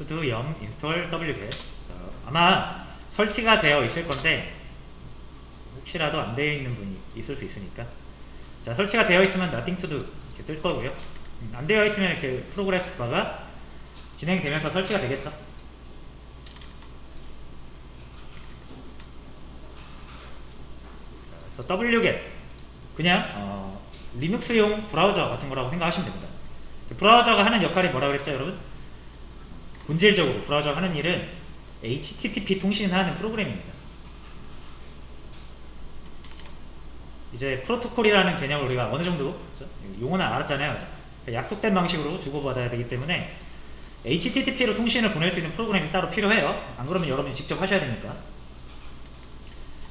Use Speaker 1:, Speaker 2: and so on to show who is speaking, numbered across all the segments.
Speaker 1: sudo yum install wget. 아마 설치가 되어 있을 건데 혹시라도 안 되어 있는 분이 있을 수 있으니까, 자, 설치가 되어 있으면 nothing to do 이렇게 뜰 거고요. 안 되어 있으면 이렇게 프로그레스 바가 진행되면서 설치가 되겠죠. 자, wget 그냥 리눅스용 브라우저 같은 거라고 생각하시면 됩니다. 브라우저가 하는 역할이 뭐라고 그랬죠, 여러분? 본질적으로 브라우저가 하는 일은 HTTP 통신을 하는 프로그램입니다. 이제 프로토콜이라는 개념을 우리가 어느 정도 용어는 알았잖아요. 약속된 방식으로 주고받아야 되기 때문에 HTTP로 통신을 보낼 수 있는 프로그램이 따로 필요해요. 안 그러면 여러분이 직접 하셔야 되니까.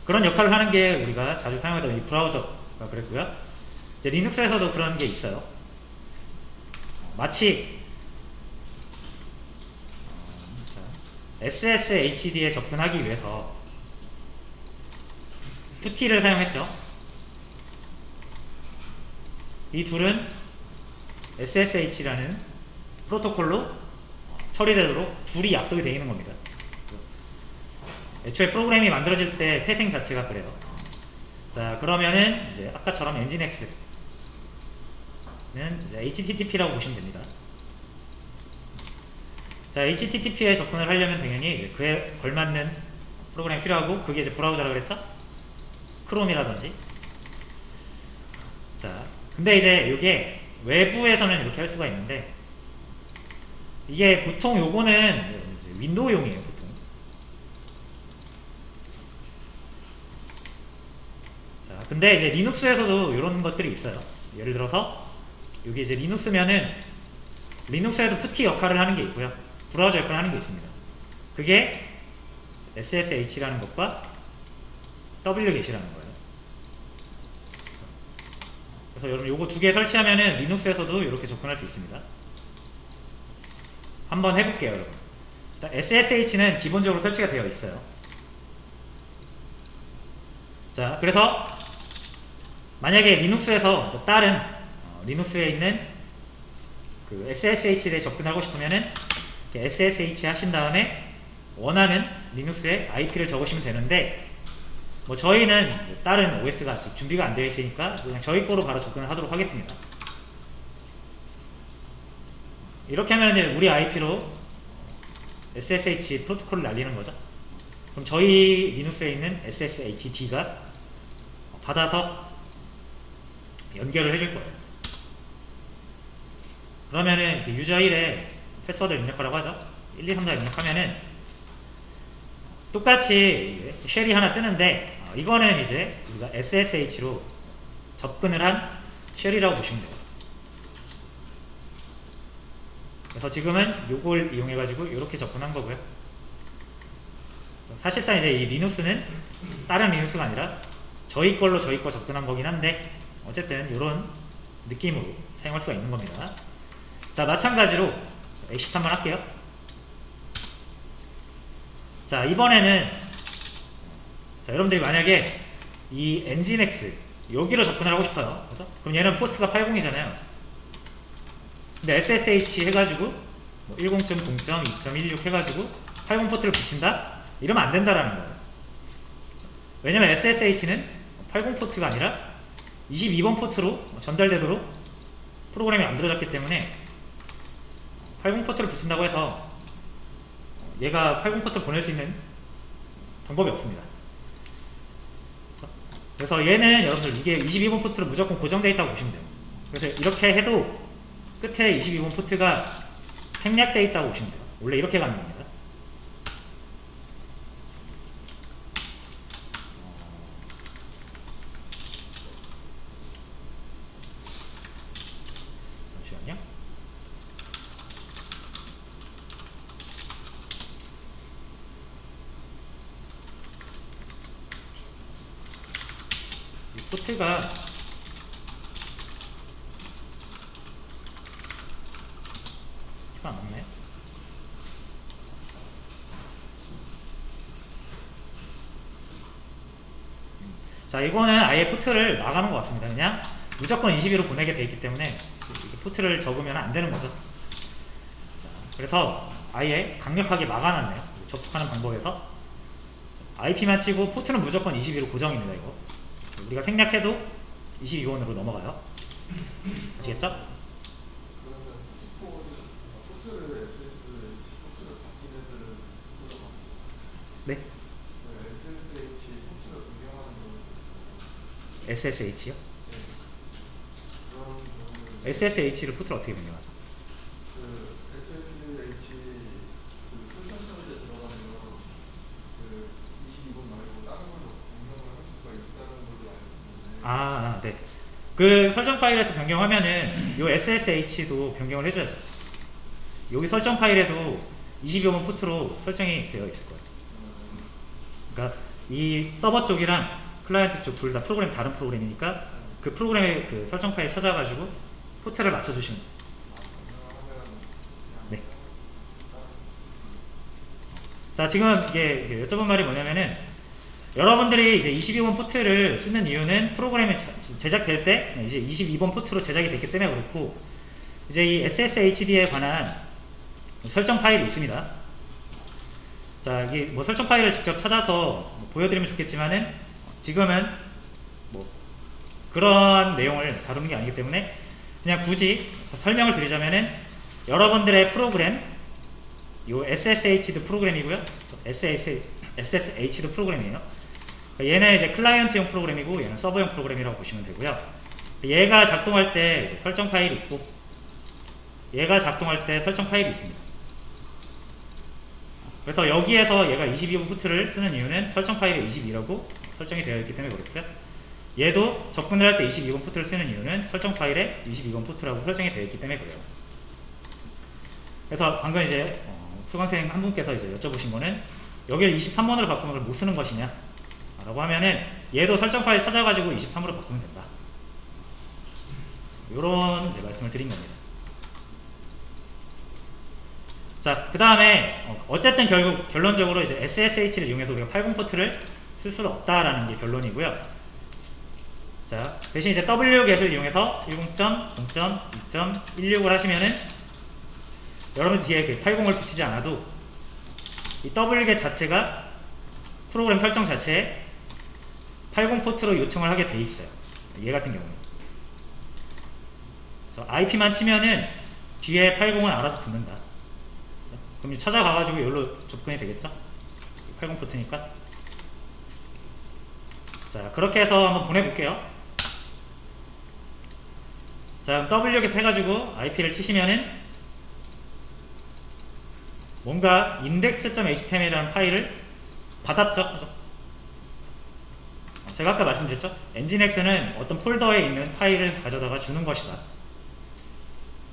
Speaker 1: 그런 역할을 하는 게 우리가 자주 사용하던 이 브라우저가 그랬고요. 이제 리눅스에서도 그런 게 있어요. 마치 SSHD에 접근하기 위해서 2T를 사용했죠. 이 둘은 SSH라는 프로토콜로 처리되도록 둘이 약속이 되어 있는 겁니다. 애초에 프로그램이 만들어질 때 태생 자체가 그래요. 자, 그러면은 이제 아까처럼 엔진X는 이제 HTTP라고 보시면 됩니다. 자, HTTP에 접근을 하려면 당연히 이제 그에 걸맞는 프로그램이 필요하고, 그게 이제 브라우저라고 그랬죠? 크롬이라든지. 자, 근데 이제 이게 외부에서는 이렇게 할 수가 있는데, 이게 보통 요거는 윈도우용이에요, 보통. 자, 근데 이제 리눅스에서도 이런 것들이 있어요. 예를 들어서 여기 이제 리눅스면은 리눅스에도 푸티 역할을 하는 게 있고요, 브라우저 역할을 하는 게 있습니다. 그게 SSH라는 것과 wget이라는 거예요. 그래서 여러분 요거 두 개 설치하면은 리눅스에서도 이렇게 접근할 수 있습니다. 한번 해볼게요, 여러분. SSH는 기본적으로 설치가 되어 있어요. 자, 그래서 만약에 리눅스에서 다른 리눅스에 있는 그 SSH에 접근하고 싶으면은 SSH 하신 다음에 원하는 리눅스의 IP를 적으시면 되는데, 뭐 저희는 다른 OS가 아직 준비가 안 되어 있으니까 그냥 저희 거로 바로 접근을 하도록 하겠습니다. 이렇게 하면 이제 우리 IP로 SSH 프로토콜을 날리는 거죠. 그럼 저희 리눅스에 있는 SSHD가 받아서 연결을 해줄 거예요. 그러면은 유저 1에 패스워드 입력하라고 하죠. 1, 2, 3, 4 입력하면은 똑같이 쉘이 하나 뜨는데, 이거는 이제 우리가 SSH로 접근을 한 쉘이라고 보시면 돼요. 그래서 지금은 요걸 이용해가지고 이렇게 접근한 거고요. 사실상 이제 이 리눅스는 다른 리눅스가 아니라 저희 걸로 저희 거 접근한 거긴 한데, 어쨌든 이런 느낌으로 사용할 수가 있는 겁니다. 자, 마찬가지로 엑시트 한번 할게요. 자, 이번에는 자, 여러분들이 만약에 이 엔진X 여기로 접근을 하고 싶어요. 그죠? 그럼 얘는 포트가 80이잖아요. 근데 SSH 해가지고 뭐 10.0.2.16 해가지고 80 포트를 붙인다? 이러면 안 된다라는 거예요. 왜냐면 SSH는 80 포트가 아니라 22번 포트로 전달되도록 프로그램이 만들어졌기 때문에 80 포트를 붙인다고 해서 얘가 80 포트를 보낼 수 있는 방법이 없습니다. 그래서 얘는 여러분들 이게 22번 포트로 무조건 고정되어 있다고 보시면 돼요. 그래서 이렇게 해도 끝에 22번 포트가 생략되어 있다고 보시면 돼요. 원래 이렇게 가는 겁니다. 잠시만요. 이 포트가 안 먹네. 자, 이거는 아예 포트를 나가는 것 같습니다. 그냥 무조건 22로 보내게 되어 있기 때문에 포트를 적으면 안 되는 거죠. 자, 그래서 아예 강력하게 막아놨네요. 접속하는 방법에서 IP만 치고 포트는 무조건 22로 고정입니다. 이거 우리가 생략해도 22원으로 넘어가요. 아시겠죠?
Speaker 2: 그러면 포트를 SSH 포트를 바뀐 애들은 들어가고
Speaker 1: 네.
Speaker 2: SSH 포트를 변경하는 경우는
Speaker 1: SSH요?
Speaker 2: 네. 그런 경우는
Speaker 1: SSH를 포트를 어떻게 변경하죠?
Speaker 2: 그 SSH 그 설정 파일에 들어가면 그 22번 말고 다른 걸로 변경을 할 수가 있다는 걸로 알고 있는데
Speaker 1: 네. 그 설정 파일에서 변경하면은 요 SSH도 변경을 해줘야죠. 여기 설정 파일에도 22번 포트로 설정이 되어 있을 거예요. 그러니까 이 서버 쪽이랑 클라이언트 쪽 둘 다 프로그램 다른 프로그램이니까 그 프로그램의 그 설정 파일 찾아가지고 포트를 맞춰주시면 돼요. 네. 자, 지금 이게 여쭤본 말이 뭐냐면은 여러분들이 이제 22번 포트를 쓰는 이유는 프로그램이 제작될 때 이제 22번 포트로 제작이 됐기 때문에 그렇고, 이제 이 SSHD에 관한 설정 파일이 있습니다. 자, 이게 뭐 설정 파일을 직접 찾아서 보여드리면 좋겠지만은 지금은 뭐 그런 내용을 다루는 게 아니기 때문에 그냥 굳이 설명을 드리자면은 여러분들의 프로그램, 요 SSH도 프로그램이고요. SSH도 프로그램이에요. 얘는 이제 클라이언트용 프로그램이고 얘는 서버용 프로그램이라고 보시면 되고요. 얘가 작동할 때 이제 설정 파일이 있고 얘가 작동할 때 설정 파일이 있습니다. 그래서 여기에서 얘가 22번 포트를 쓰는 이유는 설정 파일에 22라고 설정이 되어 있기 때문에 그렇고요. 얘도 접근을 할 때 22번 포트를 쓰는 이유는 설정 파일에 22번 포트라고 설정이 되어 있기 때문에 그래요. 그래서 방금 이제 수강생 한 분께서 이제 여쭤보신 거는 여기를 23번으로 바꾸는 걸 못 쓰는 것이냐 라고 하면은 얘도 설정 파일 찾아가지고 23으로 바꾸면 된다. 요런 이제 말씀을 드린 겁니다. 자, 그 다음에 어쨌든 결국 결론적으로 이제 SSH를 이용해서 우리가 80 포트를 쓸 수는 없다라는 게 결론이고요. 자, 대신 이제 wget을 이용해서 10.0.2.16을 하시면은 여러분 뒤에 그 80을 붙이지 않아도 이 wget 자체가 프로그램 설정 자체에 80 포트로 요청을 하게 돼 있어요. 얘 같은 경우는. 그래서 IP만 치면은 뒤에 80은 알아서 붙는다. 그럼 찾아가가지고 여기로 접근이 되겠죠? 80 포트니까. 자, 그렇게 해서 한번 보내볼게요. 자, wget 해가지고 IP를 치시면은 뭔가 index.html이라는 파일을 받았죠? 그죠? 제가 아까 말씀드렸죠? nginx는 어떤 폴더에 있는 파일을 가져다가 주는 것이다.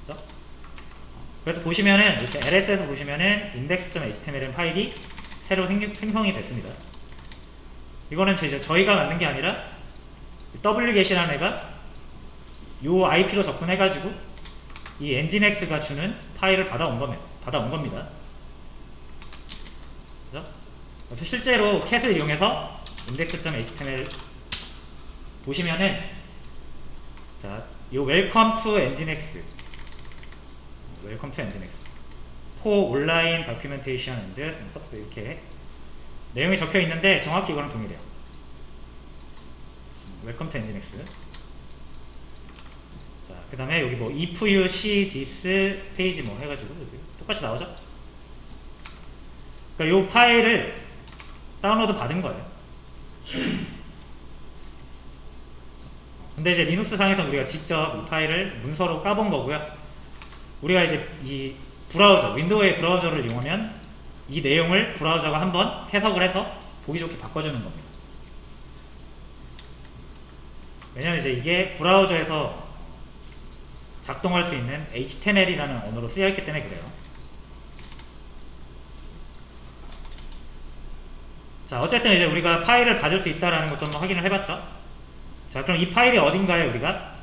Speaker 1: 그죠? 그래서 보시면은 이렇게 ls에서 보시면은 index.html이라는 파일이 새로 생성이 됐습니다. 이거는 저희가 만든 게 아니라 wget이라는 애가 요 IP로 접근해가지고 이 nginx가 주는 파일을 받아온 겁니다. 그죠? 그래서 실제로 캣을 이용해서 index.html 보시면은 자, 요 welcome to nginx for online documentation and support 이렇게 내용이 적혀 있는데 정확히 이거랑 동일해요. welcome to nginx. 자, 그 다음에 여기 뭐 if you see this page 뭐 해가지고 여기 똑같이 나오죠? 그러니까 요 파일을 다운로드 받은 거예요. 근데 이제 리눅스 상에서 우리가 직접 이 파일을 문서로 까본 거고요. 우리가 이제 이 브라우저, 윈도우의 브라우저를 이용하면 이 내용을 브라우저가 한번 해석을 해서 보기 좋게 바꿔주는 겁니다. 왜냐면 이제 이게 브라우저에서 작동할 수 있는 HTML이라는 언어로 쓰여있기 때문에 그래요. 자, 어쨌든 이제 우리가 파일을 받을 수 있다는 것도 한번 확인을 해봤죠. 자, 그럼 이 파일이 어딘가에 우리가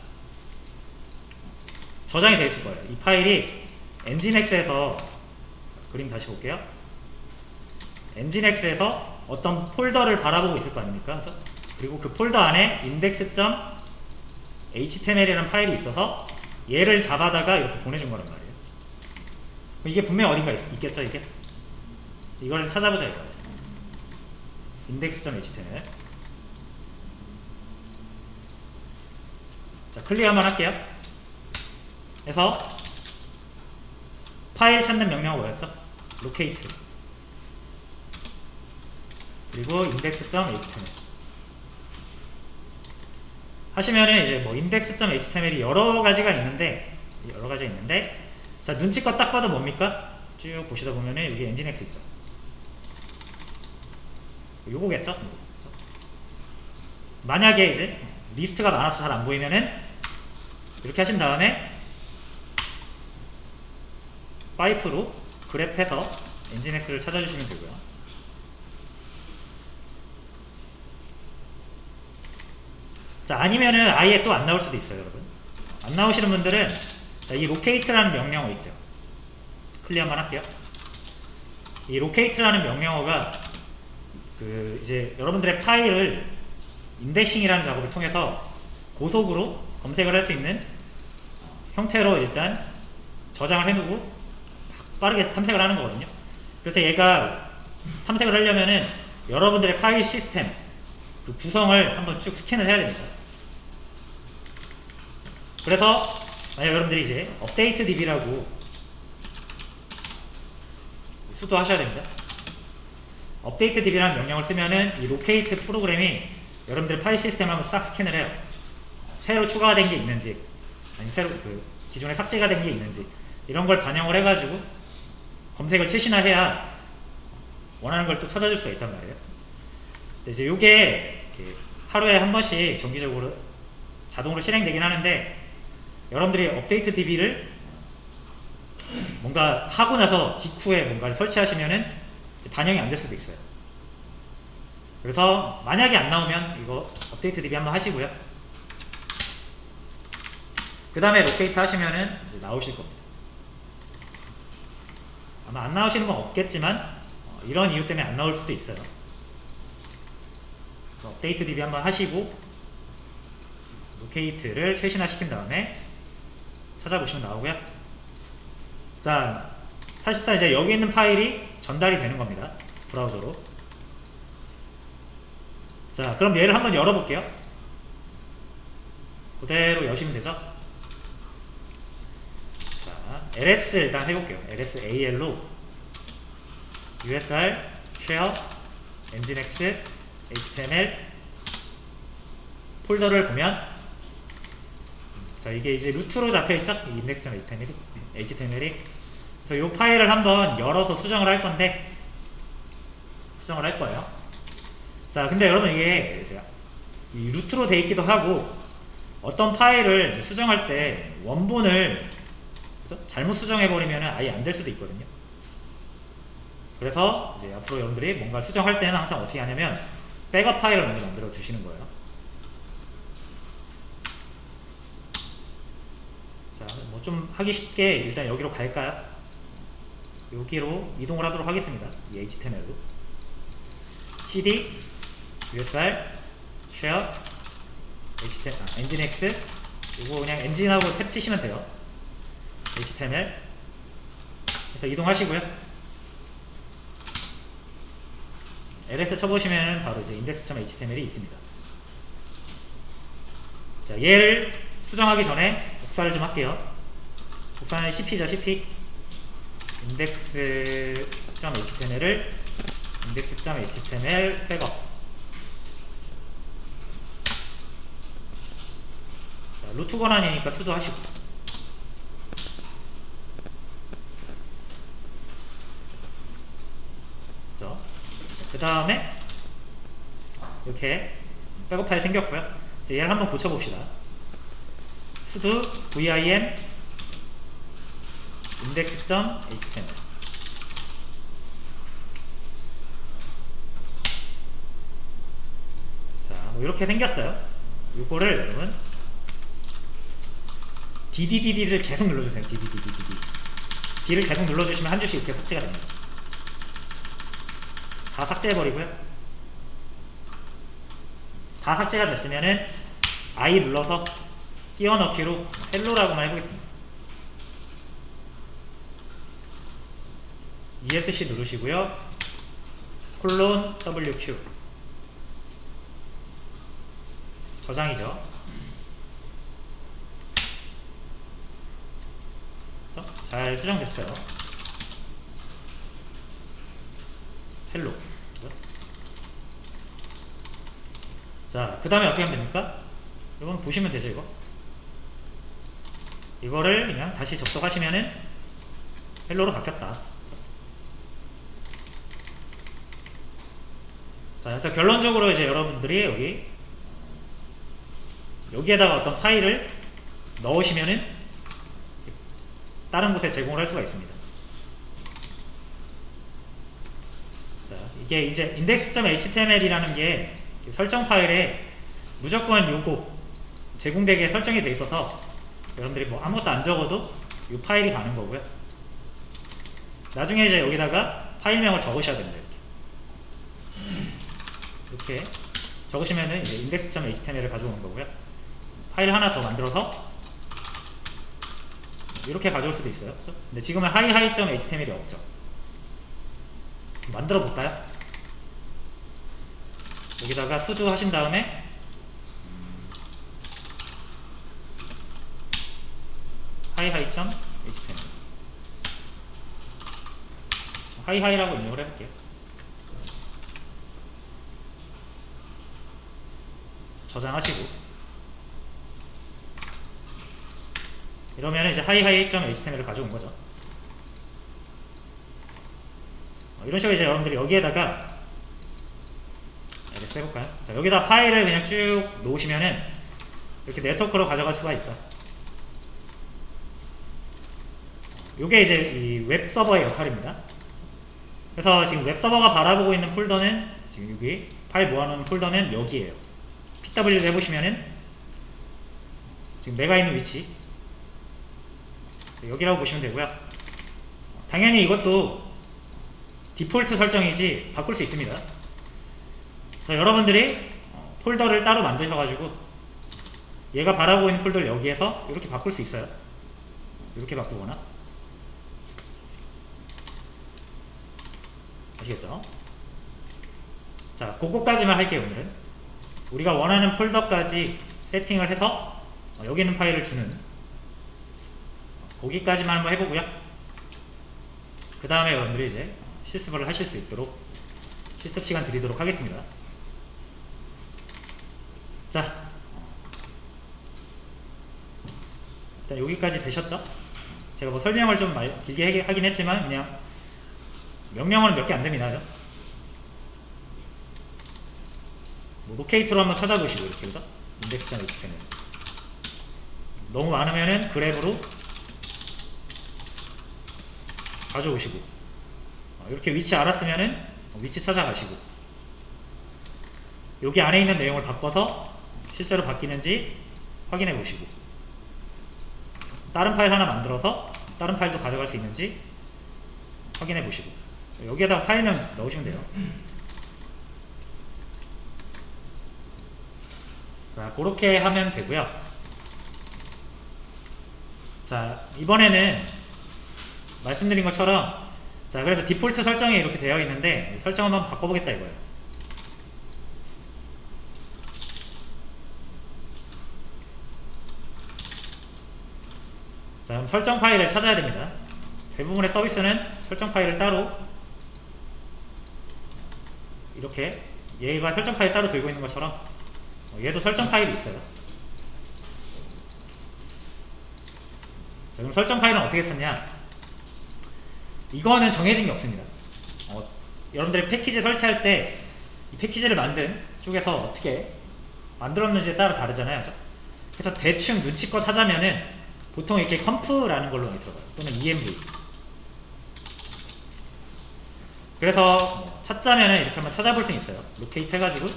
Speaker 1: 저장이 되어 있을 거예요. 이 파일이 nginx에서 그림 다시 볼게요. nginx에서 어떤 폴더를 바라보고 있을 거 아닙니까? 그렇죠? 그리고 그 폴더 안에 index.html이라는 파일이 있어서 얘를 잡아다가 이렇게 보내준 거란 말이에요. 이게 분명 어딘가 있겠죠, 이게? 이걸 찾아보자, 이거. index.html. 자, 클리어 한번 할게요. 그래서 파일 찾는 명령어 뭐였죠? locate. 그리고 index.html. 하시면은 이제 뭐 index.html이 여러 가지가 있는데, 자, 눈치껏 딱 봐도 뭡니까? 쭉 보시다 보면은 여기 nginx 있죠. 요거겠죠? 만약에 이제 리스트가 많아서 잘 안 보이면은 이렇게 하신 다음에 파이프로 그래프해서 nginx를 찾아주시면 되고요. 자, 아니면은 아예 또 안 나올 수도 있어요, 여러분. 안 나오시는 분들은 자, 이 locate라는 명령어 있죠. 클리어 한번 할게요. 이 locate라는 명령어가 그 이제 여러분들의 파일을 인덱싱이라는 작업을 통해서 고속으로 검색을 할 수 있는 형태로 일단 저장을 해두고 빠르게 탐색을 하는 거거든요. 그래서 얘가 탐색을 하려면은 여러분들의 파일 시스템 그 구성을 한번 쭉 스캔을 해야 됩니다. 그래서 만약 여러분들이 이제 update db라고 수도 하셔야 됩니다. update db라는 명령을 쓰면은 이 locate 프로그램이 여러분들의 파일 시스템을 한번 싹 스캔을 해요. 새로 추가가 된 게 있는지, 아니 새로 그 기존에 삭제가 된 게 있는지 이런 걸 반영을 해가지고 검색을 치시나 해야 원하는 걸 또 찾아줄 수가 있단 말이에요. 근데 이제 요게 하루에 한 번씩 정기적으로 자동으로 실행되긴 하는데 여러분들이 업데이트 DB를 뭔가 하고 나서 직후에 뭔가를 설치하시면은 반영이 안 될 수도 있어요. 그래서 만약에 안 나오면 이거 업데이트 DB 한번 하시고요. 그 다음에 로케이트 하시면은 이제 나오실 겁니다. 아마 안 나오시는 건 없겠지만 이런 이유 때문에 안 나올 수도 있어요. 업데이트 DB 한번 하시고 로케이트를 최신화 시킨 다음에 찾아보시면 나오고요. 자, 사실상 이제 여기 있는 파일이 전달이 되는 겁니다. 브라우저로. 자, 그럼 얘를 한번 열어볼게요. 그대로 여시면 되죠. 자, ls 일단 해볼게요. lsal로 usr share nginx html 폴더를 보면 자, 이게 이제 루트로 잡혀있죠? 이 index.html이 그래서 이 파일을 한번 열어서 수정을 할 건데 수정을 할 거예요. 자, 근데 여러분 이게 이제 이 루트로 돼 있기도 하고 어떤 파일을 수정할 때 원본을 그죠? 잘못 수정해버리면 아예 안 될 수도 있거든요. 그래서 이제 앞으로 여러분들이 뭔가 수정할 때는 항상 어떻게 하냐면 백업 파일을 먼저 만들어 주시는 거예요. 자, 뭐 좀 하기 쉽게 일단 여기로 갈까요? 여기로 이동을 하도록 하겠습니다. 이 HTML로 cd usr share nginx 이거 그냥 엔진하고 탭 치시면 돼요. HTML 그래서 이동하시고요. ls 쳐보시면 바로 이제 index.html이 있습니다. 자, 얘를 수정하기 전에 복사를 좀 할게요. 복사는 cp죠, cp. index.html을 index.html 백업. 자, 루트 권한이니까 수도 하시고. 그죠? 그 다음에 이렇게 백업 파일 생겼고요. 이제 얘를 한번 고쳐봅시다. sudo vim index.html 자, 뭐 이렇게 생겼어요. 요거를 여러분 DDDD를 계속 눌러주세요. DDDDD D를 계속 눌러주시면 한 줄씩 이렇게 삭제가 됩니다. 다 삭제해버리고요. 다 삭제가 됐으면은 I 눌러서 끼워넣기로 헬로라고만 해보겠습니다. ESC 누르시고요. 콜론 WQ 저장이죠. 그렇죠? 잘 수정됐어요. 헬로. 그렇죠? 자, 그 다음에 어떻게 하면 됩니까? 이건 보시면 되죠. 이거를 그냥 다시 접속하시면은 헬로로 바뀌었다. 자, 그래서 결론적으로 이제 여러분들이 여기에다가 어떤 파일을 넣으시면은 다른 곳에 제공을 할 수가 있습니다. 자, 이게 이제 index.html이라는 게 설정 파일에 무조건 요거 제공되게 설정이 돼 있어서 여러분들이 뭐 아무것도 안 적어도 이 파일이 가는 거고요. 나중에 이제 여기다가 파일명을 적으셔야 됩니다. 이렇게 적으시면은 이제 index.html을 가져오는 거고요. 파일 하나 더 만들어서 이렇게 가져올 수도 있어요. 그렇죠? 근데 지금은 hihi.html이 없죠. 만들어 볼까요? 여기다가 sudo 하신 다음에 hihi.html hihi라고 입력을 해볼게요. 저장하시고 이러면 이제 hihi.html을 가져온 거죠. 이런 식으로 이제 여러분들이 여기에다가 이렇게 해볼까요? 자, 여기다 파일을 그냥 쭉 놓으시면은 이렇게 네트워크로 가져갈 수가 있다. 요게 이제 이 웹서버의 역할입니다. 그래서 지금 웹서버가 바라보고 있는 폴더는 지금 여기 파일 모아놓은 폴더는 여기에요. pw를 해보시면은 지금 내가 있는 위치 여기라고 보시면 되고요. 당연히 이것도 디폴트 설정이지 바꿀 수 있습니다. 그래서 여러분들이 폴더를 따로 만드셔가지고 얘가 바라보고 있는 폴더를 여기에서 이렇게 바꿀 수 있어요. 이렇게 바꾸거나. 아시겠죠? 자, 그거까지만 할게요. 오늘은 우리가 원하는 폴더까지 세팅을 해서 여기 있는 파일을 주는 거기까지만 한번 해보고요. 그 다음에 여러분들이 이제 실습을 하실 수 있도록 실습 시간 드리도록 하겠습니다. 자, 일단 여기까지 되셨죠? 제가 뭐 설명을 좀 길게 하긴 했지만 그냥 명령어는 몇 개 안 됩니다. 뭐 로케이터로 한번 찾아보시고 이렇게 그죠? index.html 너무 많으면은 그랩으로 가져오시고 이렇게 위치 알았으면은 위치 찾아가시고 여기 안에 있는 내용을 바꿔서 실제로 바뀌는지 확인해 보시고 다른 파일 하나 만들어서 다른 파일도 가져갈 수 있는지 확인해 보시고 여기에다 파일명 넣으시면 돼요. 자, 그렇게 하면 되고요. 자, 이번에는 말씀드린 것처럼 자, 그래서 디폴트 설정이 이렇게 되어 있는데 설정 한번 바꿔보겠다 이거예요. 자, 그럼 설정 파일을 찾아야 됩니다. 대부분의 서비스는 설정 파일을 따로 이렇게 얘가 설정 파일 따로 들고 있는 것처럼 얘도 설정 파일이 있어요. 자, 그럼 설정 파일은 어떻게 찾냐? 이거는 정해진 게 없습니다. 여러분들이 패키지 설치할 때 이 패키지를 만든 쪽에서 어떻게 만들었는지에 따라 다르잖아요. 그래서 대충 눈치껏 하자면은 보통 이렇게 컴프라는 걸로 들어가요. 또는 env. 그래서 찾자면은 이렇게 한번 찾아볼 수 있어요. 로케이트 해가지고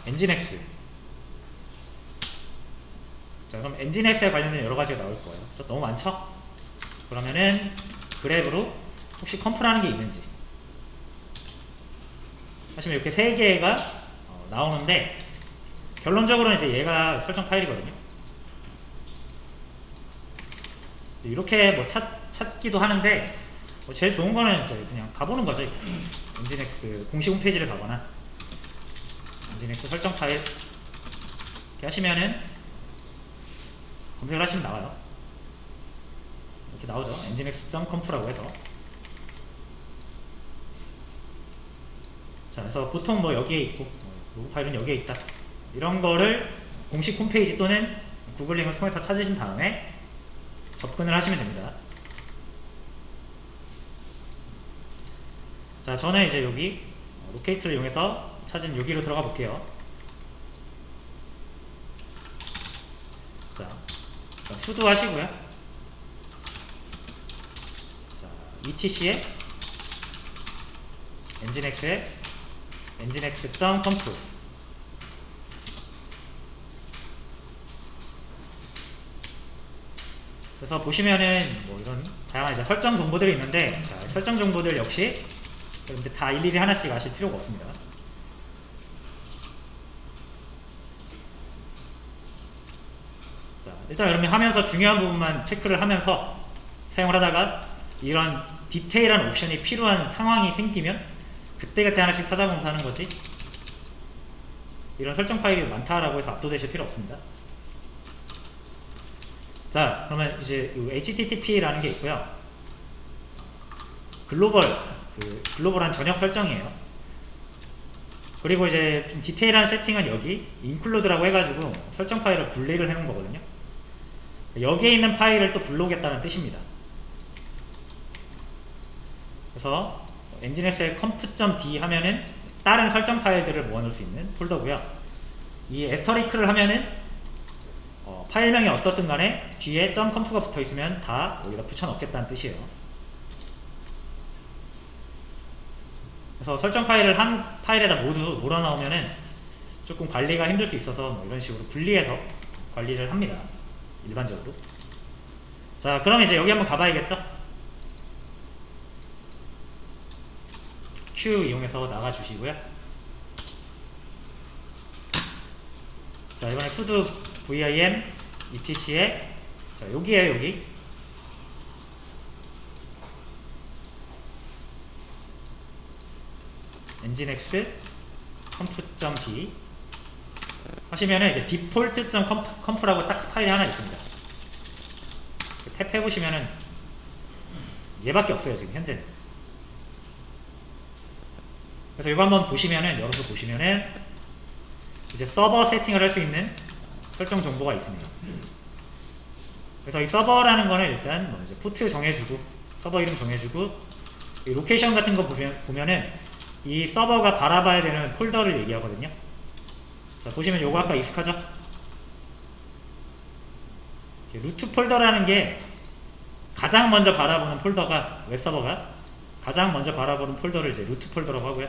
Speaker 1: nginx. 자, 그럼 nginx에 관련된 여러 가지가 나올 거예요. 그래서 너무 많죠? 그러면은 그랩으로 혹시 컴프라는 게 있는지 하시면 이렇게 세 개가 나오는데 결론적으로는 이제 얘가 설정 파일이거든요. 이렇게 뭐 찾기도 하는데 뭐 제일 좋은 거는 이제 그냥 가보는 거죠. 엔진엑스 공식 홈페이지를 가거나 엔진엑스 설정 파일 이렇게 하시면은 검색을 하시면 나와요. 이렇게 나오죠. nginx.conf라고 해서. 자, 그래서 보통 뭐 여기에 있고 로그 파일은 여기에 있다 이런 거를 공식 홈페이지 또는 구글 링크를 통해서 찾으신 다음에 접근을 하시면 됩니다. 자, 저는 이제 여기 로케이트를 이용해서 찾은 여기로 들어가 볼게요. 자, 수도 하시고요. 자, etc에 nginx에 nginx.conf 그래서 보시면은 뭐 이런 다양한 이제 설정 정보들이 있는데, 자, 설정 정보들 역시 여러분들 다 일일이 하나씩 아실 필요가 없습니다. 자, 일단 여러분이 하면서 중요한 부분만 체크를 하면서 사용을 하다가 이런 디테일한 옵션이 필요한 상황이 생기면 그때그때 하나씩 찾아보면서 하는 거지, 이런 설정 파일이 많다라고 해서 압도되실 필요 없습니다. 자, 그러면 이제 HTTP라는 게 있고요. 글로벌한 전역 설정이에요. 그리고 이제 좀 디테일한 세팅은 여기 include라고 해가지고 설정 파일을 분리를 해놓은 거거든요. 여기에 있는 파일을 또 불러오겠다는 뜻입니다. 그래서 nginx의 conf.d 하면은 다른 설정 파일들을 모아놓을 수 있는 폴더고요. 이 에스터리크를 하면은 파일명이 어떻든 간에 뒤에 .conf가 붙어 있으면 다 여기다 붙여넣겠다는 뜻이에요. 그래서 설정 파일을 한 파일에다 모두 몰아넣으면은 조금 관리가 힘들 수 있어서 뭐 이런 식으로 분리해서 관리를 합니다. 일반적으로. 자, 그럼 이제 여기 한번 가봐야겠죠? Q 이용해서 나가주시고요. 자, 이번에 sudo vim etc에 자, 여기에요, 여기. nginx conf.d 하시면은 이제 default.conf라고 딱 파일이 하나 있습니다. 탭 해보시면은 얘밖에 없어요, 지금 현재는. 그래서 이거 한번 보시면은, 열어서 보시면은 이제 서버 세팅을 할 수 있는 설정 정보가 있습니다. 그래서 이 서버라는 거는 일단 뭐 이제 포트 정해주고 서버 이름 정해주고 이 로케이션 같은 거 보면은 이 서버가 바라봐야 되는 폴더를 얘기하거든요. 자, 보시면 요거 아까 익숙하죠? 루트 폴더라는 게 가장 먼저 바라보는 폴더가, 웹서버가 가장 먼저 바라보는 폴더를 이제 루트 폴더라고 하고요.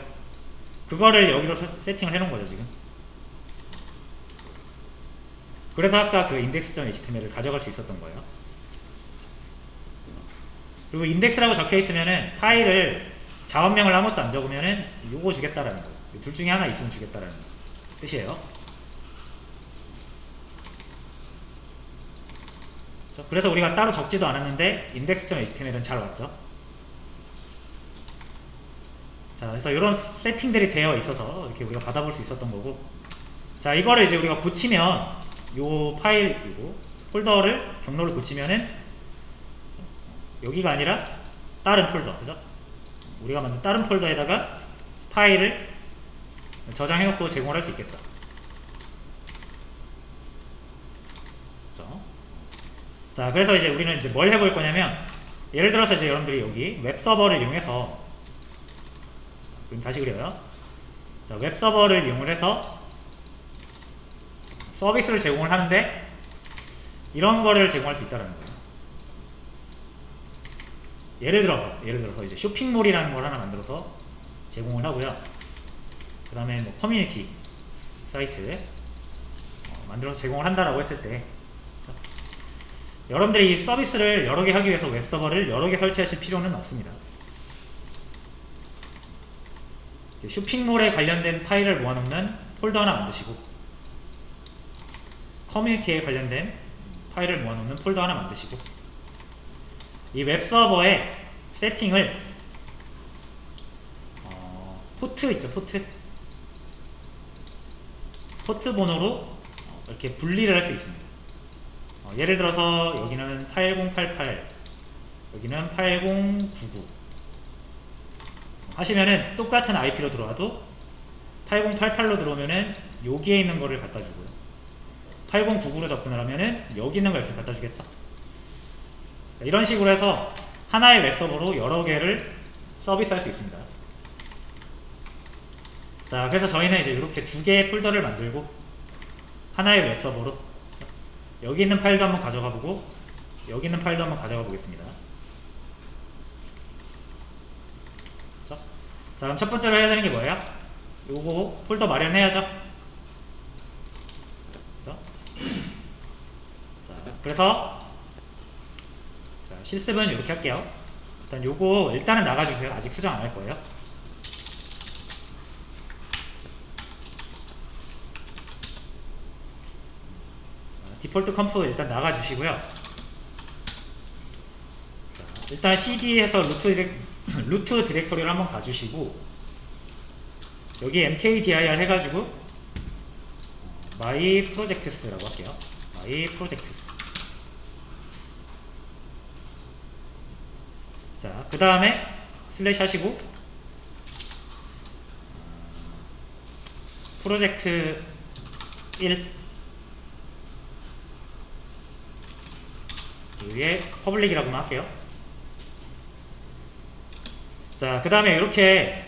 Speaker 1: 그거를 여기로 세팅을 해놓은 거죠, 지금. 그래서 아까 그 index.html을 가져갈 수 있었던 거예요. 그리고 index라고 적혀 있으면은 파일을 자원명을 아무것도 안 적으면은 요거 주겠다라는 거예요. 둘 중에 하나 있으면 주겠다라는 뜻이에요. 그래서 우리가 따로 적지도 않았는데 index.html은 잘 왔죠. 자, 그래서 이런 세팅들이 되어 있어서 이렇게 우리가 받아볼 수 있었던 거고, 자, 이거를 이제 우리가 고치면 요 파일이고 폴더를 경로를 고치면은 여기가 아니라 다른 폴더, 그죠? 우리가 만든 다른 폴더에다가 파일을 저장해 놓고 제공을 할 수 있겠죠. 그죠? 자, 그래서 이제 우리는 이제 뭘 해볼 거냐면, 예를 들어서 이제 여러분들이 여기 웹서버를 이용해서, 그럼 다시 그려요. 자, 웹서버를 이용을 해서 서비스를 제공을 하는데 이런 거를 제공할 수 있다는 거예요. 예를 들어서 이제 쇼핑몰이라는 걸 하나 만들어서 제공을 하고요. 그 다음에 뭐 커뮤니티 사이트 만들어서 제공을 한다라고 했을 때, 자, 여러분들이 이 서비스를 여러 개 하기 위해서 웹서버를 여러 개 설치하실 필요는 없습니다. 쇼핑몰에 관련된 파일을 모아놓는 폴더 하나 만드시고, 커뮤니티에 관련된 파일을 모아놓는 폴더 하나 만드시고, 이 웹서버의 세팅을 포트 있죠, 포트 번호로 이렇게 분리를 할 수 있습니다. 예를 들어서 여기는 8088, 여기는 8099 하시면은 똑같은 IP로 들어와도 8088로 들어오면은 여기에 있는 거를 갖다 주고요. 8099로 접근을 하면은 여기 있는 걸 이렇게 갖다 주겠죠. 이런 식으로 해서 하나의 웹서버로 여러 개를 서비스할 수 있습니다. 자, 그래서 저희는 이제 이렇게 두 개의 폴더를 만들고 하나의 웹서버로 여기 있는 파일도 한번 가져가 보고 여기 있는 파일도 한번 가져가 보겠습니다. 자, 그럼 첫 번째로 해야 되는 게 뭐예요? 요거 폴더 마련해야죠. 자, 그래서 자, 실습은 이렇게 할게요. 일단 요거 일단은 나가주세요. 아직 수정 안 할 거예요. 디폴트 컴프 일단 나가주시고요. 자, 일단 CD에서 루트 디렉토리를 한번 가주시고 여기 mkdir 해가지고 my projects라고 할게요. my projects. 자, 그 다음에 슬래시 하시고 프로젝트 1 위에 퍼블릭이라고만 할게요. 자, 그 다음에 이렇게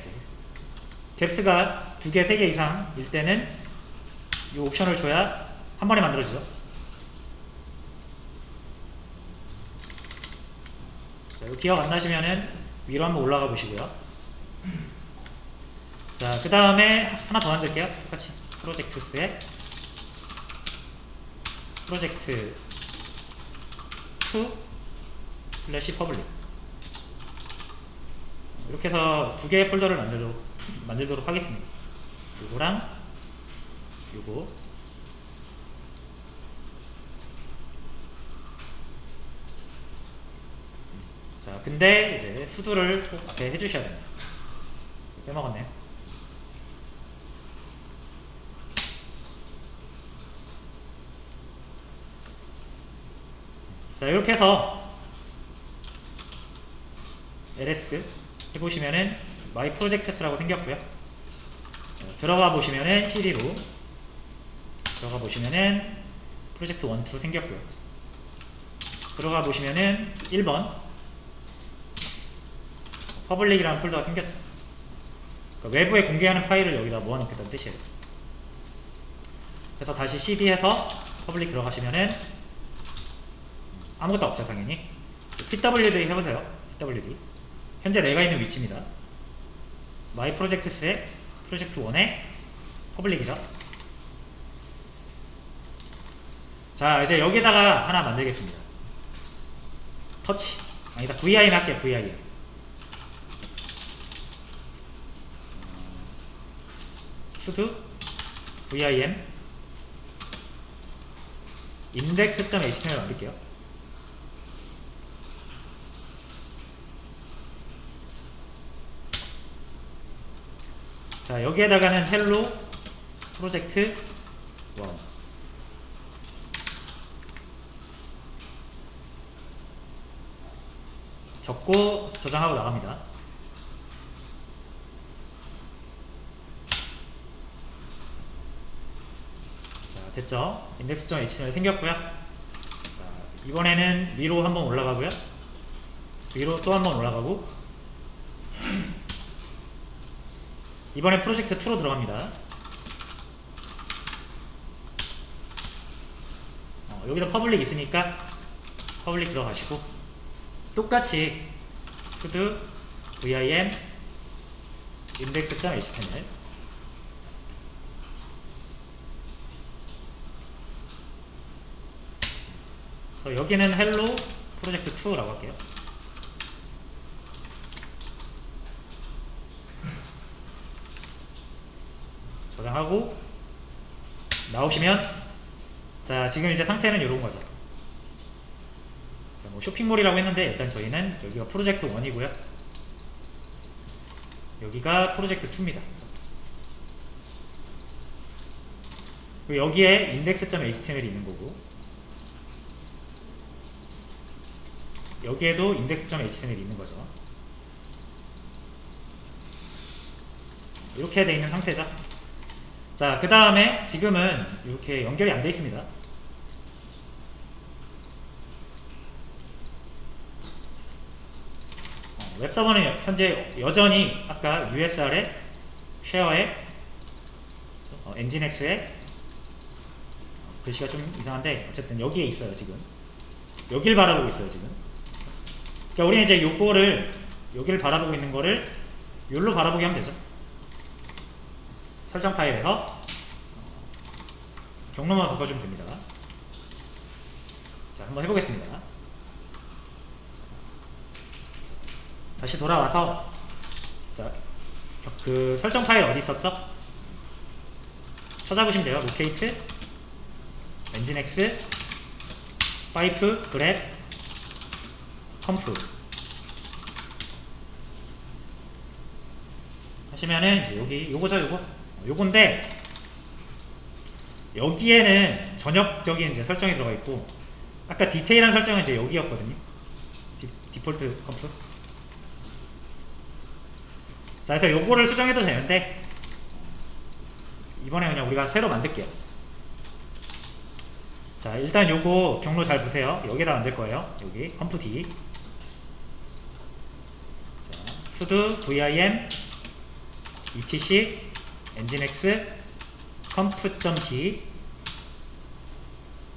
Speaker 1: 뎁스가 2개, 3개 이상일 때는 이 옵션을 줘야 한 번에 만들어지죠. 자, 이거 기억 안 나시면은 위로 한번 올라가 보시고요. 자, 그 다음에 하나 더 만들게요. 똑같이 프로젝트스에 프로젝트 2 슬래시 퍼블릭 이렇게 해서 두 개의 폴더를 만들도록 하겠습니다. 요거랑 요거. 자, 근데 이제 수두를 꼭 앞에 해주셔야 됩니다. 빼먹었네요. 자, 이렇게 해서 ls 해보시면은 my projects라고 생겼고요. 들어가 보시면은 cd로 들어가 보시면은 프로젝트 1, 2 생겼고요. 들어가 보시면은 1번 퍼블릭이라는 폴더가 생겼죠. 그러니까 외부에 공개하는 파일을 여기다 모아놓겠다는 뜻이에요. 그래서 다시 cd해서 퍼블릭 들어가시면은 아무것도 없죠, 당연히. pwd 해보세요. pwd 현재 내가 있는 위치입니다. my projects의 프로젝트 1의 퍼블릭이죠. 자, 이제 여기다가 하나 만들겠습니다. 터치 아니다, vim 할게요. vim sudo vim index.html 만들게요. 자, 여기에다가는 헬로 프로젝트 1 적고 저장하고 나갑니다. 자, 됐죠? index.html 생겼고요. 자, 이번에는 위로 한번 올라가고요. 위로 또 한번 올라가고 이번에 프로젝트 2로 들어갑니다. 여기다 퍼블릭 있으니까 퍼블릭 들어가시고 똑같이 sudo vim index.html 그래서 여기는 hello 프로젝트 2라고 할게요. 저장하고 나오시면 자, 지금 이제 상태는 이런 거죠. 뭐 쇼핑몰이라고 했는데 일단 저희는 여기가 프로젝트 1이고요. 여기가 프로젝트 2입니다. 그리고 여기에 index.html이 있는 거고, 여기에도 index.html이 있는 거죠. 이렇게 돼 있는 상태죠. 자, 그 다음에 지금은 이렇게 연결이 안 돼 있습니다. 웹서버는 현재 여전히 아까 USR에 쉐어에 엔진X에 글씨가 좀 이상한데 어쨌든 여기에 있어요. 지금 여기를 바라보고 있어요. 지금 그러니까 우리는 이제 요거를 여기를 바라보고 있는 거를 여기로 바라보게 하면 되죠. 설정 파일에서 경로만 바꿔주면 됩니다. 자, 한번 해보겠습니다. 다시 돌아와서, 자, 그 설정 파일 어디 있었죠? 찾아보시면 돼요. locate, nginx, pipe, grep, conf 하시면은 이제 여기 요거죠. 요건데 여기에는 전역적인 이제 설정이 들어가 있고, 아까 디테일한 설정은 이제 여기였거든요. 디폴트 conf. 자, 그래서 요거를 수정해도 되는데 이번에 그냥 우리가 새로 만들게요. 자, 일단 요거 경로 잘 보세요. 여기다 만들 거예요. 여기 conf d. 자, sudo vim etc nginx conf.d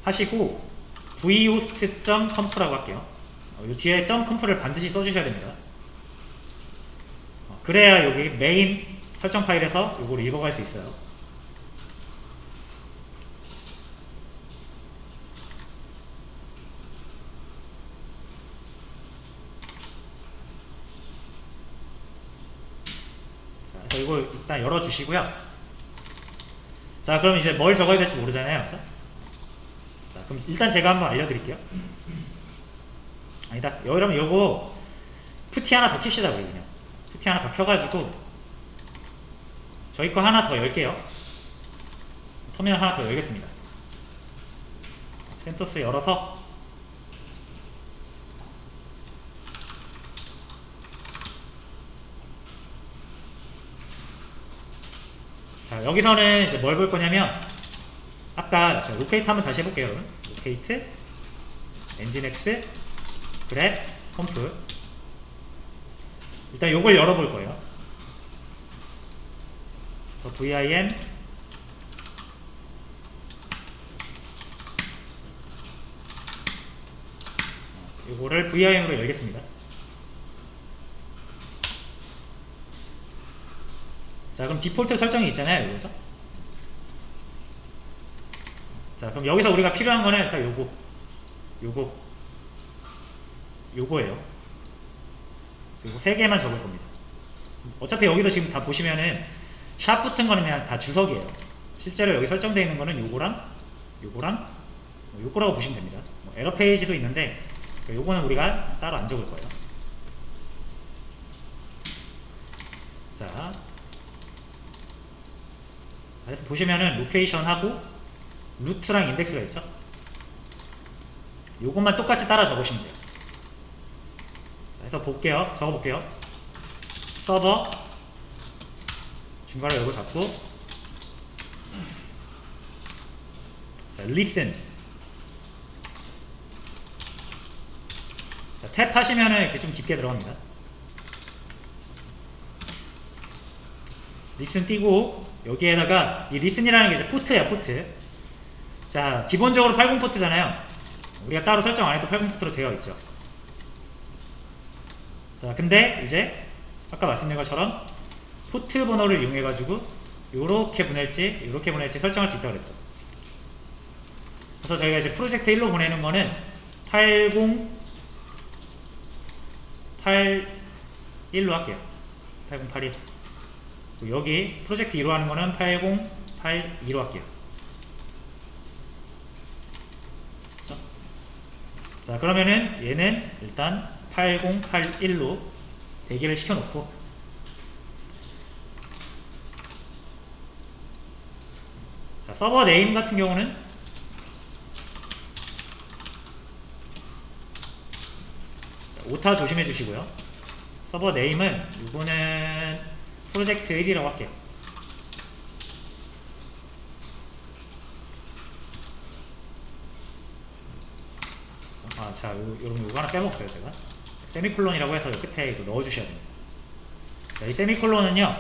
Speaker 1: 하시고 vhost.conf라고 할게요. 요 뒤에 .conf를 반드시 써주셔야 됩니다. 그래야 여기 메인 설정 파일에서 요거를 읽어갈 수 있어요. 자, 그래서 이거 일단 열어주시고요. 자, 그럼 이제 뭘 적어야 될지 모르잖아요. 그쵸? 자, 그럼 일단 제가 한번 알려드릴게요. 아니다. 여러분 요거 푸티 하나 더 킵시다. 우리 그냥 푸티 하나 더 켜가지고 저희 거 하나 더 열게요. 터미널 하나 더 열겠습니다. 센토스 열어서 자, 여기서는 이제 뭘 볼 거냐면 아까 제가 로케이트 한번 다시 해볼게요. 여러분. 로케이트 nginx grep conf 일단 요걸 열어볼 거예요. vim 요거를 vim으로 열겠습니다. 자, 그럼 디폴트 설정이 있잖아요. 이거죠? 자, 그럼 여기서 우리가 필요한 거는 일단 요거예요. 그리고 3개만 적을 겁니다. 어차피 여기도 지금 다 보시면은 샵 붙은 거는 그냥 다 주석이에요. 실제로 여기 설정되어 있는 거는 요거랑 요거라고 보시면 됩니다. 뭐 에러 페이지도 있는데 요거는 우리가 따로 안 적을 거예요. 자, 그래서 보시면은 로케이션하고 루트랑 인덱스가 있죠. 요것만 똑같이 따라 적으시면 돼요. 자, 그래서 적어볼게요. 서버 중괄호 요거 잡고, 자, listen. 자, 탭 하시면은 이렇게 좀 깊게 들어갑니다. listen 띄고 여기에다가 이 listen이라는 게 이제 포트예요. 포트. 자, 기본적으로 80 포트잖아요. 우리가 따로 설정 안 해도 80 포트로 되어 있죠. 자, 근데 이제 아까 말씀드린 것처럼 포트 번호를 이용해 가지고 요렇게 보낼지 설정할 수 있다고 그랬죠. 그래서 저희가 이제 프로젝트 1로 보내는 거는 8081로 할게요. 8081. 여기 프로젝트 2로 하는 거는 8082로 할게요. 그렇죠? 자, 그러면은 얘는 일단 8081로 대기를 시켜놓고, 자, 서버 네임 같은 경우는 자, 오타 조심해 주시고요. 서버 네임은 이거는 프로젝트 1이라고 할게요. 자, 여러분 이거 하나 빼먹었어요 제가. 세미콜론이라고 해서 이 끝에 이거 넣어주셔야 됩니다. 자, 이 세미콜론은요,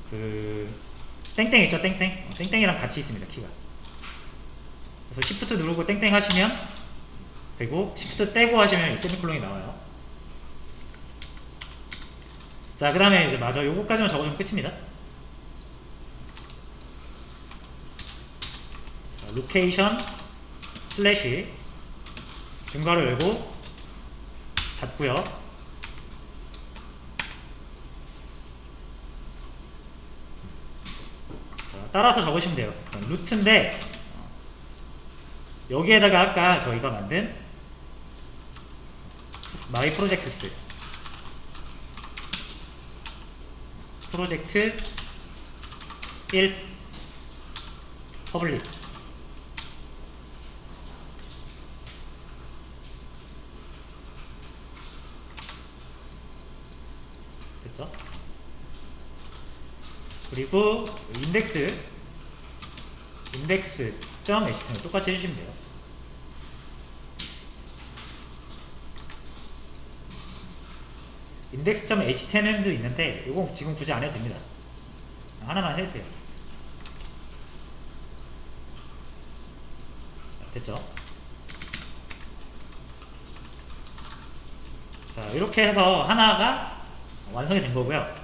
Speaker 1: 그 땡땡 있죠, 땡땡. 땡땡이랑 같이 있습니다, 키가. 그래서 시프트 누르고 땡땡 하시면 되고, 시프트 떼고 하시면 이 세미콜론이 나와요. 자, 그 다음에 이제 마저 요거까지만 적어주면 끝입니다. 자, 로케이션 슬래시 중괄호 열고 닫고요. 자, 따라서 적으시면 돼요. 루트인데 여기에다가 아까 저희가 만든 마이 프로젝트스 프로젝트 1 퍼블릭 됐죠? 그리고 index.html 똑같이 해주시면 돼요. index.html도 있는데 이거 지금 굳이 안 해도 됩니다. 하나만 해주세요. 됐죠? 자, 이렇게 해서 하나가 완성이 된 거고요.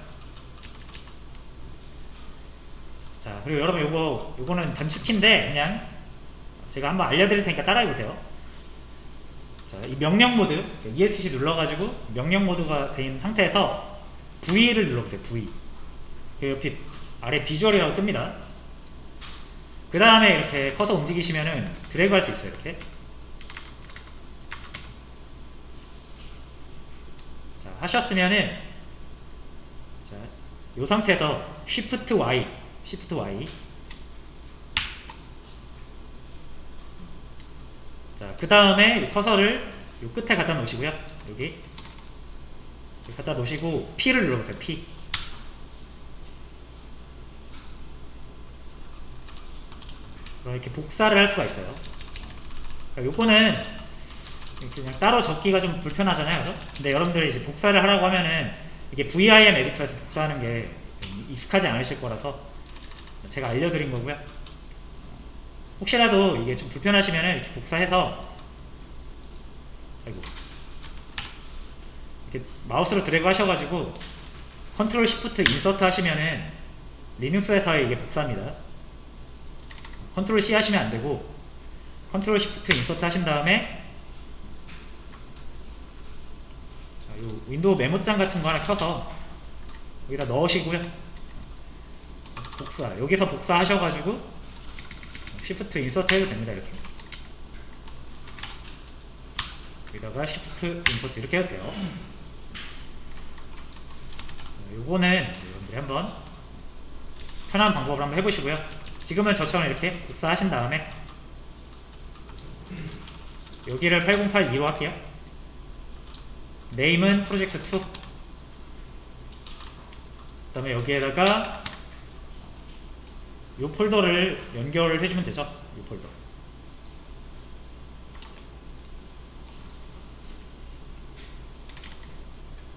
Speaker 1: 자, 그리고 여러분 요거는 단축키인데 그냥 제가 한번 알려드릴 테니까 따라해보세요. 자, 이 명령 모드 ESC 눌러가지고 명령 모드가 된 상태에서 V를 눌러보세요. V. 그 옆에 아래 비주얼이라고 뜹니다. 그 다음에 이렇게 커서 움직이시면은 드래그 할 수 있어요. 이렇게. 자, 하셨으면은 자, 요 상태에서 Shift Y 자, 그 다음에 커서를 요 끝에 갖다 놓으시고요. 여기 갖다 놓으시고 P를 눌러보세요. P. 그럼 이렇게 복사를 할 수가 있어요. 그러니까 요거는 그냥 따로 적기가 좀 불편하잖아요. 그죠? 근데 여러분들이 이제 복사를 하라고 하면은 이게 VIM 에디터에서 복사하는 게 익숙하지 않으실 거라서 제가 알려드린 거고요. 혹시라도 이게 좀 불편하시면은 이렇게 복사해서 아이고 이렇게 마우스로 드래그 하셔가지고 컨트롤 시프트 인서트 하시면은 리눅스에서의 이게 복사입니다. 컨트롤 C 하시면 안 되고 컨트롤 시프트 인서트 하신 다음에 요 윈도우 메모장 같은 거 하나 켜서 여기다 넣으시고요. 복사, 여기서 복사 하셔가지고 시프트 인서트 해도 됩니다. 이렇게 여기다가 시프트 인서트 이렇게 해도 돼요. 요거는 여러분들이 한번 편한 방법을 한번 해보시고요. 지금은 저처럼 이렇게 복사하신 다음에 여기를 8082로 할게요. 네임은 프로젝트 2. 그 다음에 여기에다가 이 폴더를 연결을 해주면 되죠. 이 폴더.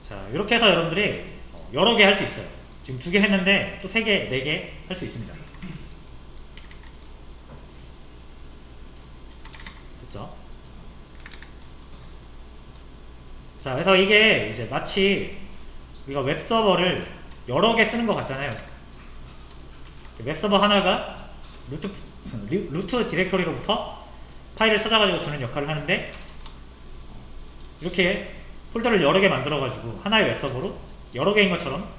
Speaker 1: 자, 이렇게 해서 여러분들이 여러 개 할 수 있어요. 지금 2개 했는데 또 3개, 4개 할 수 있습니다. 됐죠? 자, 그래서 이게 이제 마치 우리가 웹서버를 여러 개 쓰는 것 같잖아요. 웹서버 하나가 루트 디렉토리로부터 파일을 찾아가지고 주는 역할을 하는데 이렇게 폴더를 여러 개 만들어가지고 하나의 웹서버로 여러 개인 것처럼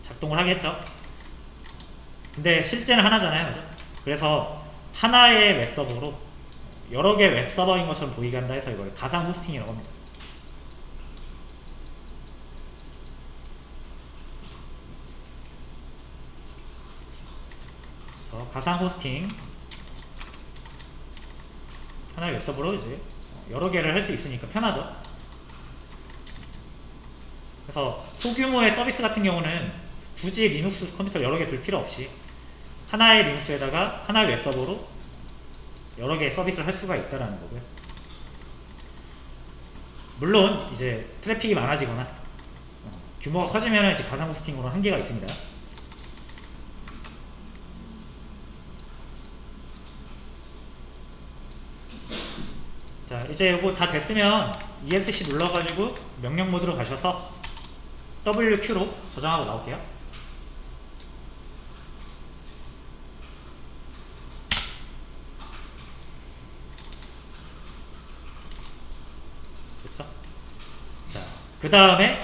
Speaker 1: 작동을 하겠죠. 근데 실제는 하나잖아요. 그죠? 그래서 하나의 웹서버로 여러 개 웹서버인 것처럼 보이게 한다 해서 이걸 가상 호스팅이라고 합니다. 가상 호스팅 하나의 웹서버로 이제 여러 개를 할 수 있으니까 편하죠. 그래서 소규모의 서비스 같은 경우는 굳이 리눅스 컴퓨터를 여러 개 둘 필요 없이 하나의 리눅스에다가 하나의 웹서버로 여러 개의 서비스를 할 수가 있다는 거고요. 물론 이제 트래픽이 많아지거나 규모가 커지면 이제 가상 호스팅으로 한계가 있습니다. 자, 이제 이거 다 됐으면 ESC 눌러가지고 명령 모드로 가셔서 WQ로 저장하고 나올게요. 됐죠? 자, 그 다음에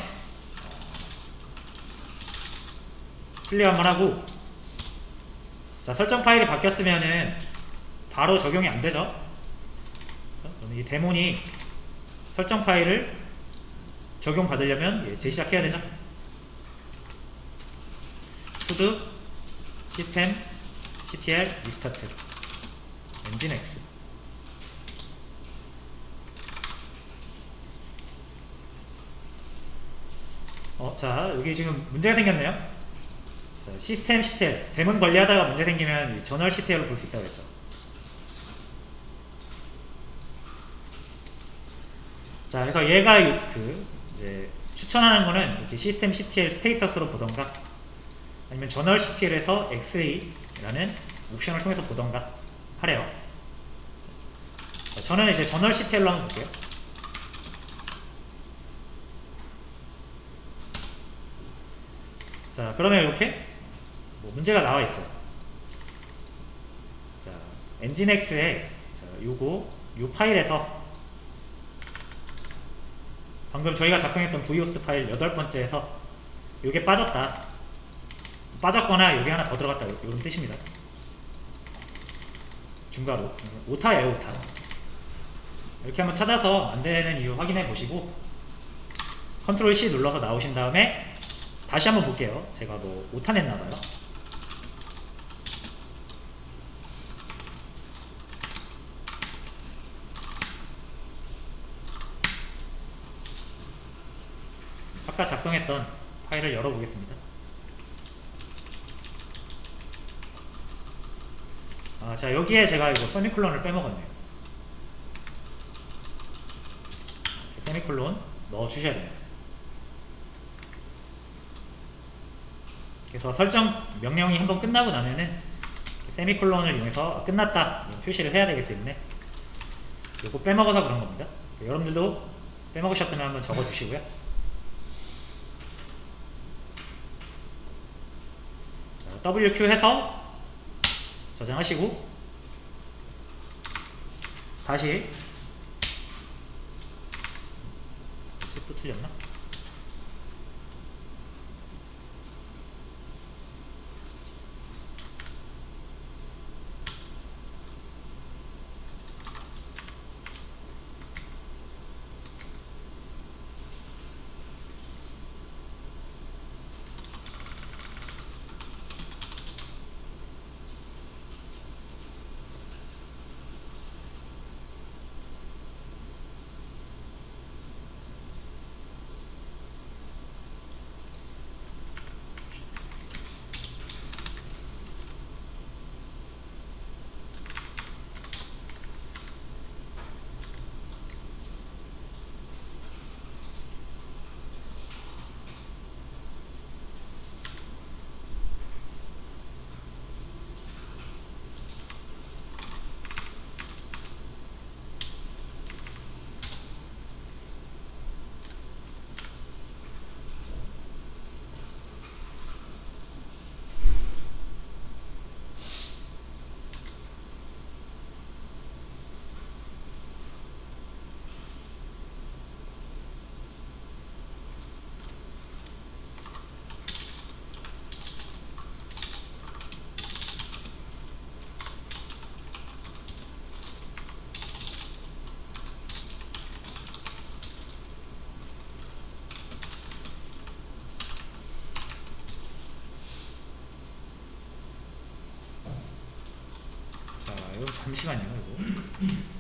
Speaker 1: 클리어 한번 하고, 자, 설정 파일이 바뀌었으면은 바로 적용이 안 되죠? 그럼 이 데몬이 설정 파일을 적용받으려면 재시작해야 되죠? sudo system ctl restart nginx. 자, 여기 지금 문제가 생겼네요. 자, 시스템 ctl 데몬 관리하다가 문제 생기면 저널 ctl로 볼 수 있다고 했죠. 자, 그래서 얘가 이제 추천하는 거는 이렇게 시스템 ctl 스테이터스로 보던가 아니면 저널 ctl에서 xa라는 옵션을 통해서 보던가 하래요. 자, 저는 이제 저널 ctl로 한번 볼게요. 자, 그러면 이렇게 문제가 나와 있어요. 자, nginx에 요 파일에서 방금 저희가 작성했던 vhost 파일 8번째에서 요게 빠졌거나 요게 하나 더 들어갔다 이런 뜻입니다. 중괄호 오타예요, 오타. 이렇게 한번 찾아서 안되는 이유 확인해 보시고 컨트롤 C 눌러서 나오신 다음에 다시 한번 볼게요. 제가 오타 냈나봐요. 아까 작성했던 파일을 열어보겠습니다. 자, 여기에 제가 이거 세미콜론을 빼먹었네요. 세미콜론 넣어주셔야 됩니다. 그래서 설정 명령이 한번 끝나고 나면은 세미콜론을 이용해서 끝났다 이런 표시를 해야 되기 때문에 이거 빼먹어서 그런 겁니다. 여러분들도 빼먹으셨으면 한번 적어주시고요. 자, WQ 해서 저장하시고 다시 또 틀렸나? 잠시만요, 이거.